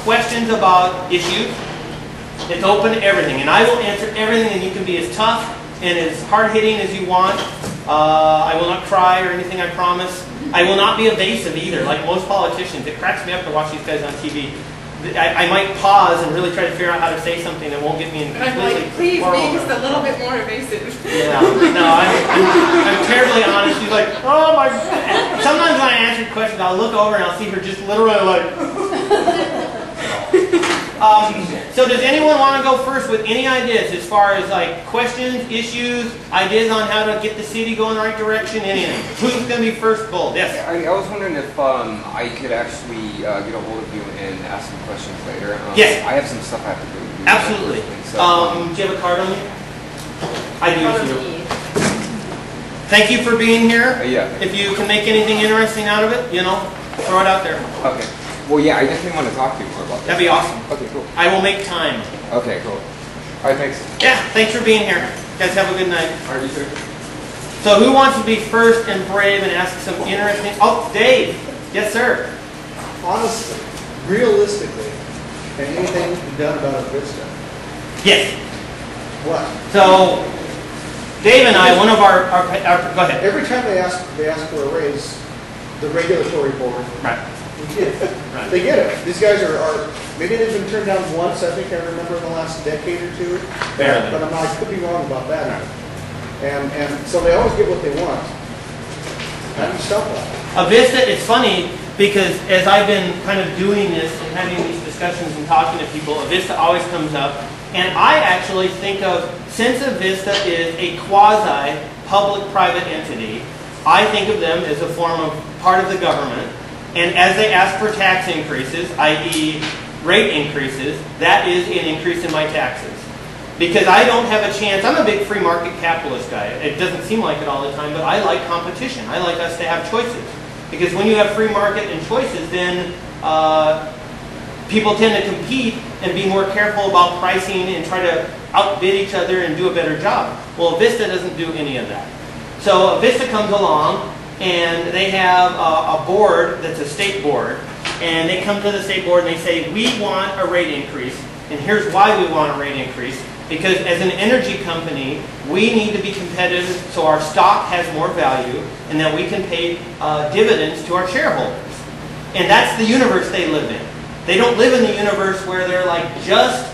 questions about issues. It's open to everything, and I will answer everything, and you can be as tough and as hard-hitting as you want. I will not cry or anything, I promise. I will not be evasive either, like most politicians. It cracks me up to watch these guys on TV. I might pause and really try to figure out how to say something that won't get me in completely. I'm like, please be just a little bit more evasive. Yeah, no, I'm terribly honest. She's like, oh my God. Sometimes when I answer questions, I'll look over and I'll see her just literally like. So does anyone want to go first with any ideas as far as like questions, issues, ideas on how to get the city going the right direction, anything? Who's going to be first bold? Yes? I was wondering if I could actually get a hold of you and ask some questions later. Yes. I have some stuff I have to do. Absolutely. So, do you have a card on you? I do too. Thank you for being here. Yeah. If you can make anything interesting out of it, you know, throw it out there. Okay. Well, yeah, I definitely want to talk to you more about that. That'd be awesome. Okay, cool. I will make time. Okay, cool. All right, thanks. Yeah, thanks for being here. You guys have a good night. All right, you too. So who wants to be first and brave and ask some interesting... Oh, Dave. Yes, sir. Honestly, realistically, can anything be done about Avista? Yes. What? So, Dave and I, one of our go ahead. Every time they ask for a raise, the regulatory board, Right. they get it. Right. They get it. These guys are maybe they've been turned down once, I think I remember in the last decade or two. Barely. But I could be wrong about that. And so they always get what they want. How do you stop that? Avista, it's funny because as I've been kind of doing this and having these discussions and talking to people, Avista always comes up. And I actually think of, since Avista is a quasi-public-private entity, I think of them as a form of part of the government. And as they ask for tax increases, i.e. rate increases, that is an increase in my taxes. Because I don't have a chance, I'm a big free market capitalist guy. It doesn't seem like it all the time, but I like competition. I like us to have choices. Because when you have free market and choices, then people tend to compete and be more careful about pricing and try to outbid each other and do a better job. Well, Avista doesn't do any of that. So Avista comes along and they have a board that's a state board, and they come to the state board and they say, we want a rate increase, and here's why we want a rate increase. Because as an energy company, we need to be competitive so our stock has more value and that we can pay dividends to our shareholders. And that's the universe they live in. They don't live in the universe where they're like just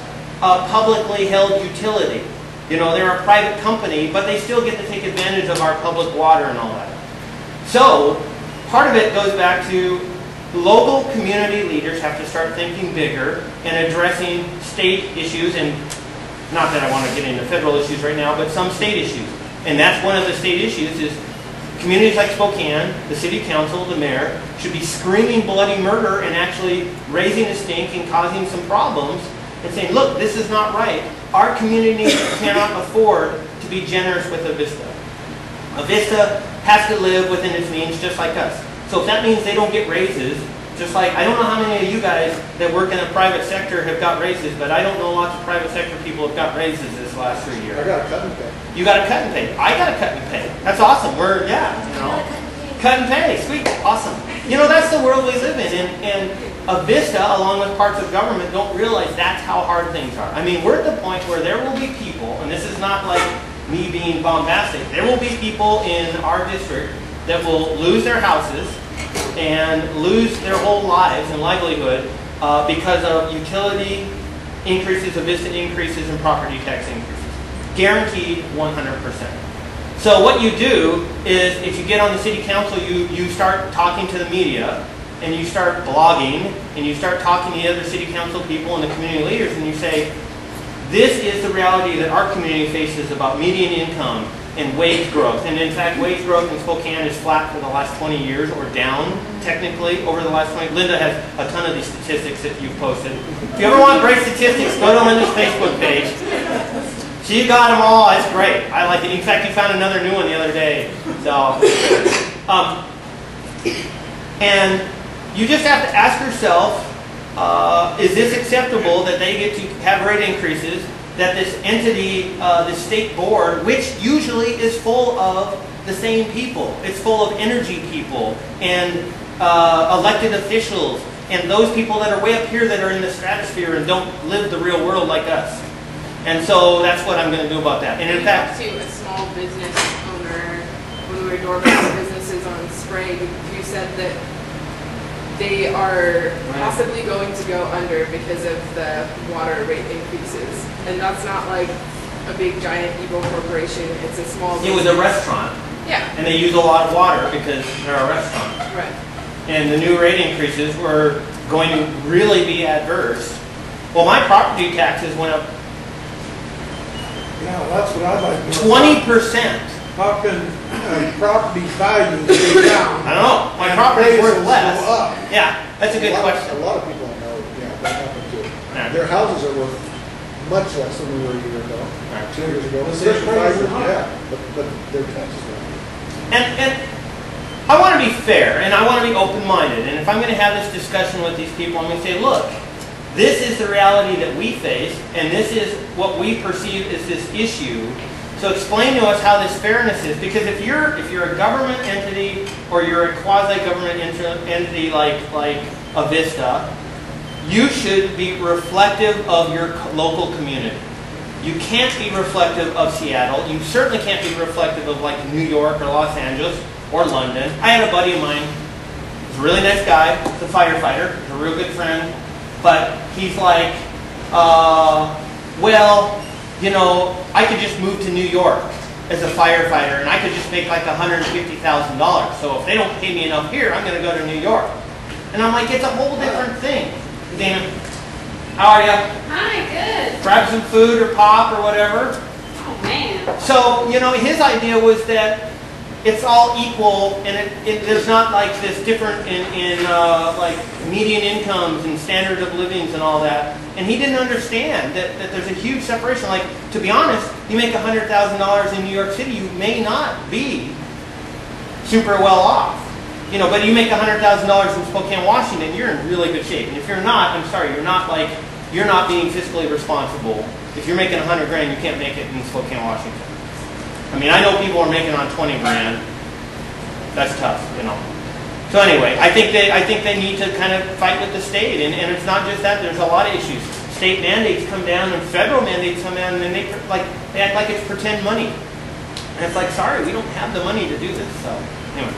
a publicly held utility. You know, they're a private company, but they still get to take advantage of our public water and all that. So, part of it goes back to local community leaders have to start thinking bigger and addressing state issues, and not that I want to get into federal issues right now, but some state issues. And that's one of the state issues is communities like Spokane, the city council, the mayor, should be screaming bloody murder and actually raising a stink and causing some problems and saying, look, this is not right. Our community cannot afford to be generous with Avista. Avista has to live within its means just like us. So if that means they don't get raises, just like, I don't know how many of you guys that work in the private sector have got raises, but I don't know lots of private sector people have got raises this last 3 years. I got a cut and pay. You got a cut and pay. I got a cut and pay. That's awesome. We're, yeah, you know. Cut and pay. Sweet. Awesome. You know, that's the world we live in. And Avista, along with parts of government, don't realize that's how hard things are. I mean, we're at the point where there will be people, and this is not like me being bombastic, there will be people in our district that will lose their houses and lose their whole lives and livelihood because of utility increases, Avista increases, and property tax increases. Guaranteed 100%. So what you do is, if you get on the city council, you start talking to the media, and you start blogging, and you start talking to the other city council people and the community leaders, and you say, this is the reality that our community faces about median income and wage growth. And in fact, wage growth in Spokane is flat for the last 20 years, or down, technically, over the last 20. Linda has a ton of these statistics that you've posted. If you ever want great statistics, go to Linda's Facebook page. She got them all. It's great. I like it. In fact, you found another new one the other day. So, and you just have to ask yourself, is this acceptable that they get to have rate increases, that this entity, this state board, which usually is full of the same people, it's full of energy people and elected officials and those people that are way up here that are in the stratosphere and don't live the real world like us. And so that's what I'm going to do about that. And in fact, to a small business owner, when we were doorbelling businesses on Sprague, you said that they are possibly going to go under because of the water rate increases. And that's not like a big giant evil corporation, it's a small business. it was a restaurant, Yeah, and they use a lot of water because they're a restaurant. right. And the new rate increases were going to really be adverse. Well, my property taxes went up Yeah, that's what I'd like to know. 20%. How can property values go down? I don't know. My and property's worth appraisals less. go up? Yeah, that's a good question. A lot of people I know, yeah, that happened too. Yeah. Their houses are worth much less than they were a year ago, Right. 2 years ago. But Especially they're 5 years, crazy high. yeah, but their taxes went up. And I want to be fair, and I want to be open-minded. And if I'm going to have this discussion with these people, I'm going to say, look, this is the reality that we face, and this is what we perceive as this issue. So explain to us how this fairness is, because if you're a government entity or you're a quasi-government entity like Avista, you should be reflective of your local community. You can't be reflective of Seattle. You certainly can't be reflective of like New York or Los Angeles or London. I had a buddy of mine, he's a really nice guy, he's a firefighter, he's a real good friend, but he's like, well, you know, I could just move to New York as a firefighter and I could just make like $150,000. So if they don't pay me enough here, I'm going to go to New York. And I'm like, it's a whole different thing. Dana, how are you? Hi, good. Grab some food or pop or whatever. Oh, man. So, you know, his idea was that it's all equal and there's not like this different in like median incomes and standard of livings and all that. And he didn't understand that there's a huge separation. Like, to be honest, you make $100,000 in New York City, you may not be super well off. You know, but you make $100,000 in Spokane, Washington, you're in really good shape. And if you're not, I'm sorry, you're not being fiscally responsible. If you're making $100 grand, you can't make it in Spokane, Washington. I mean, I know people are making on 20 grand. That's tough, you know. So anyway, I think they need to kind of fight with the state, and it's not just that. There's a lot of issues. State mandates come down, and federal mandates come down, and then they act like it's pretend money. And it's like, sorry, we don't have the money to do this. So anyway.